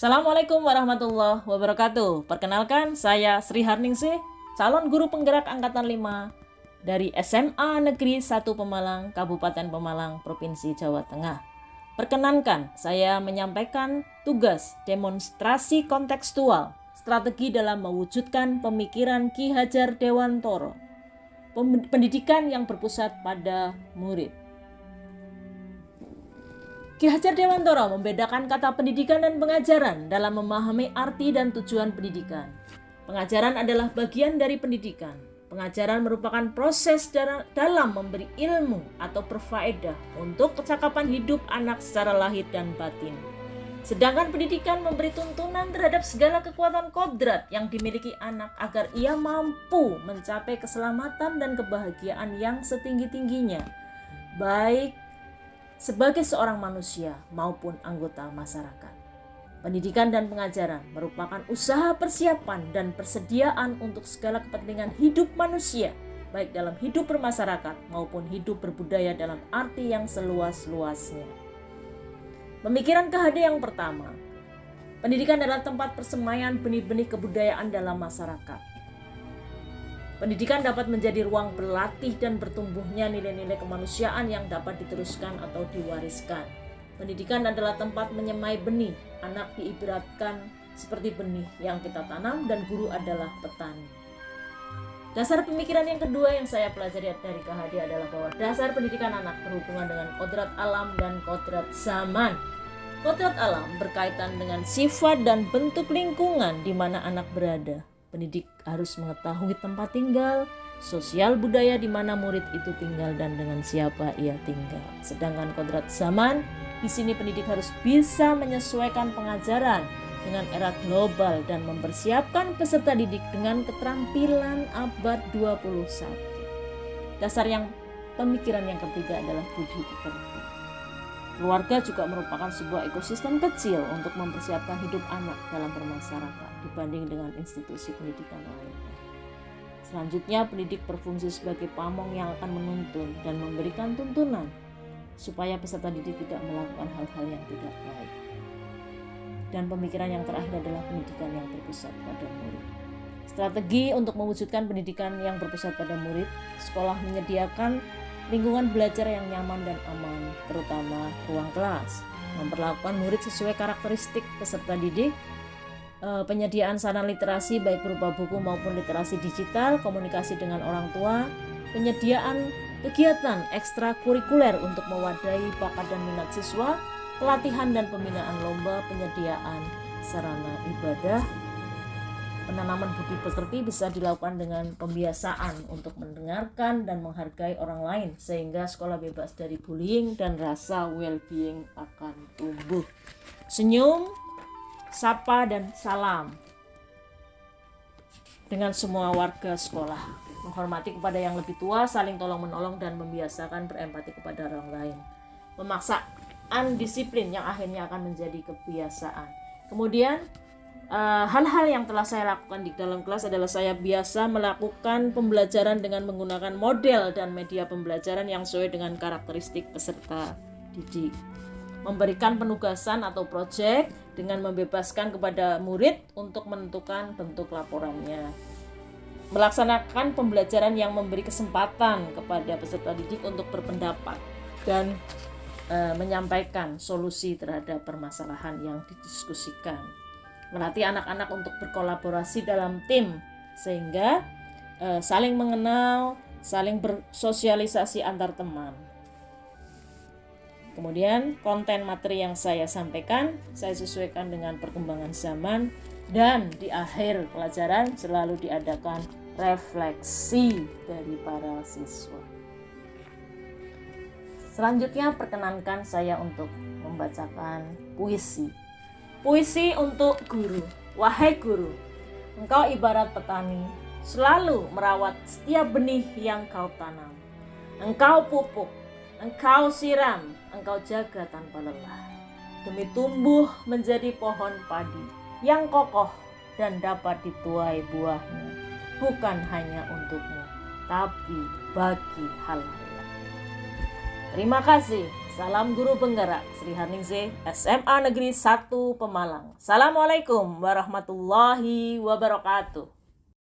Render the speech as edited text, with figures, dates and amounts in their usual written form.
Assalamualaikum warahmatullahi wabarakatuh. Perkenalkan, saya Sri Harningsih, calon guru penggerak Angkatan 5 dari SMA Negeri 1 Pemalang, Kabupaten Pemalang, Provinsi Jawa Tengah. Perkenankan, saya menyampaikan tugas demonstrasi kontekstual, strategi dalam mewujudkan pemikiran Ki Hajar Dewantara, pendidikan yang berpusat pada murid. Ki Hajar Dewantara membedakan kata pendidikan dan pengajaran dalam memahami arti dan tujuan pendidikan. Pengajaran adalah bagian dari pendidikan. Pengajaran merupakan proses dalam memberi ilmu atau berfaedah untuk kecakapan hidup anak secara lahir dan batin. Sedangkan pendidikan memberi tuntunan terhadap segala kekuatan kodrat yang dimiliki anak agar ia mampu mencapai keselamatan dan kebahagiaan yang setinggi-tingginya, baik sebagai seorang manusia maupun anggota masyarakat. Pendidikan dan pengajaran merupakan usaha persiapan dan persediaan untuk segala kepentingan hidup manusia, baik dalam hidup bermasyarakat maupun hidup berbudaya dalam arti yang seluas-luasnya. Pemikiran KHD yang pertama, pendidikan adalah tempat persemaian benih-benih kebudayaan dalam masyarakat. Pendidikan dapat menjadi ruang berlatih dan bertumbuhnya nilai-nilai kemanusiaan yang dapat diteruskan atau diwariskan. Pendidikan adalah tempat menyemai benih. Anak diibaratkan seperti benih yang kita tanam dan guru adalah petani. Dasar pemikiran yang kedua yang saya pelajari dari KHD adalah bahwa dasar pendidikan anak berhubungan dengan kodrat alam dan kodrat zaman. Kodrat alam berkaitan dengan sifat dan bentuk lingkungan di mana anak berada. Pendidik harus mengetahui tempat tinggal, sosial budaya di mana murid itu tinggal dan dengan siapa ia tinggal. Sedangkan kodrat zaman, di sini pendidik harus bisa menyesuaikan pengajaran dengan era global dan mempersiapkan peserta didik dengan keterampilan abad 21. Dasar pemikiran yang ketiga adalah budi pekerti. Keluarga juga merupakan sebuah ekosistem kecil untuk mempersiapkan hidup anak dalam bermasyarakat dibanding dengan institusi pendidikan lainnya. Selanjutnya, pendidik berfungsi sebagai pamong yang akan menuntun dan memberikan tuntunan supaya peserta didik tidak melakukan hal-hal yang tidak baik. Dan pemikiran yang terakhir adalah pendidikan yang berpusat pada murid. Strategi untuk mewujudkan pendidikan yang berpusat pada murid, sekolah menyediakan lingkungan belajar yang nyaman dan aman, terutama ruang kelas, memperlakukan murid sesuai karakteristik peserta didik, penyediaan sarana literasi baik berupa buku maupun literasi digital, komunikasi dengan orang tua, penyediaan kegiatan ekstrakurikuler untuk mewadahi bakat dan minat siswa, pelatihan dan pembinaan lomba, penyediaan sarana ibadah. Penanaman budi pekerti bisa dilakukan dengan pembiasaan untuk mendengarkan dan menghargai orang lain sehingga sekolah bebas dari bullying dan rasa well-being akan tumbuh. Senyum, sapa dan salam dengan semua warga sekolah. Menghormati kepada yang lebih tua, saling tolong-menolong dan membiasakan berempati kepada orang lain. Pemaksaan disiplin yang akhirnya akan menjadi kebiasaan. Kemudian hal-hal yang telah saya lakukan di dalam kelas adalah saya biasa melakukan pembelajaran dengan menggunakan model dan media pembelajaran yang sesuai dengan karakteristik peserta didik. Memberikan penugasan atau proyek dengan membebaskan kepada murid untuk menentukan bentuk laporannya. Melaksanakan pembelajaran yang memberi kesempatan kepada peserta didik untuk berpendapat dan menyampaikan solusi terhadap permasalahan yang didiskusikan. Melatih anak-anak untuk berkolaborasi dalam tim sehingga saling mengenal, saling bersosialisasi antar teman. Kemudian konten materi yang saya sampaikan saya sesuaikan dengan perkembangan zaman dan di akhir pelajaran selalu diadakan refleksi dari para siswa. Selanjutnya perkenankan saya untuk membacakan puisi. Puisi untuk guru. Wahai guru, engkau ibarat petani, selalu merawat setiap benih yang kau tanam. Engkau pupuk, engkau siram, engkau jaga tanpa lelah. Demi tumbuh menjadi pohon padi yang kokoh dan dapat dituai buahnya. Bukan hanya untukmu, tapi bagi halayak. Terima kasih. Salam Guru Penggerak Sri Harningsih SMA Negeri 1 Pemalang. Assalamualaikum warahmatullahi wabarakatuh.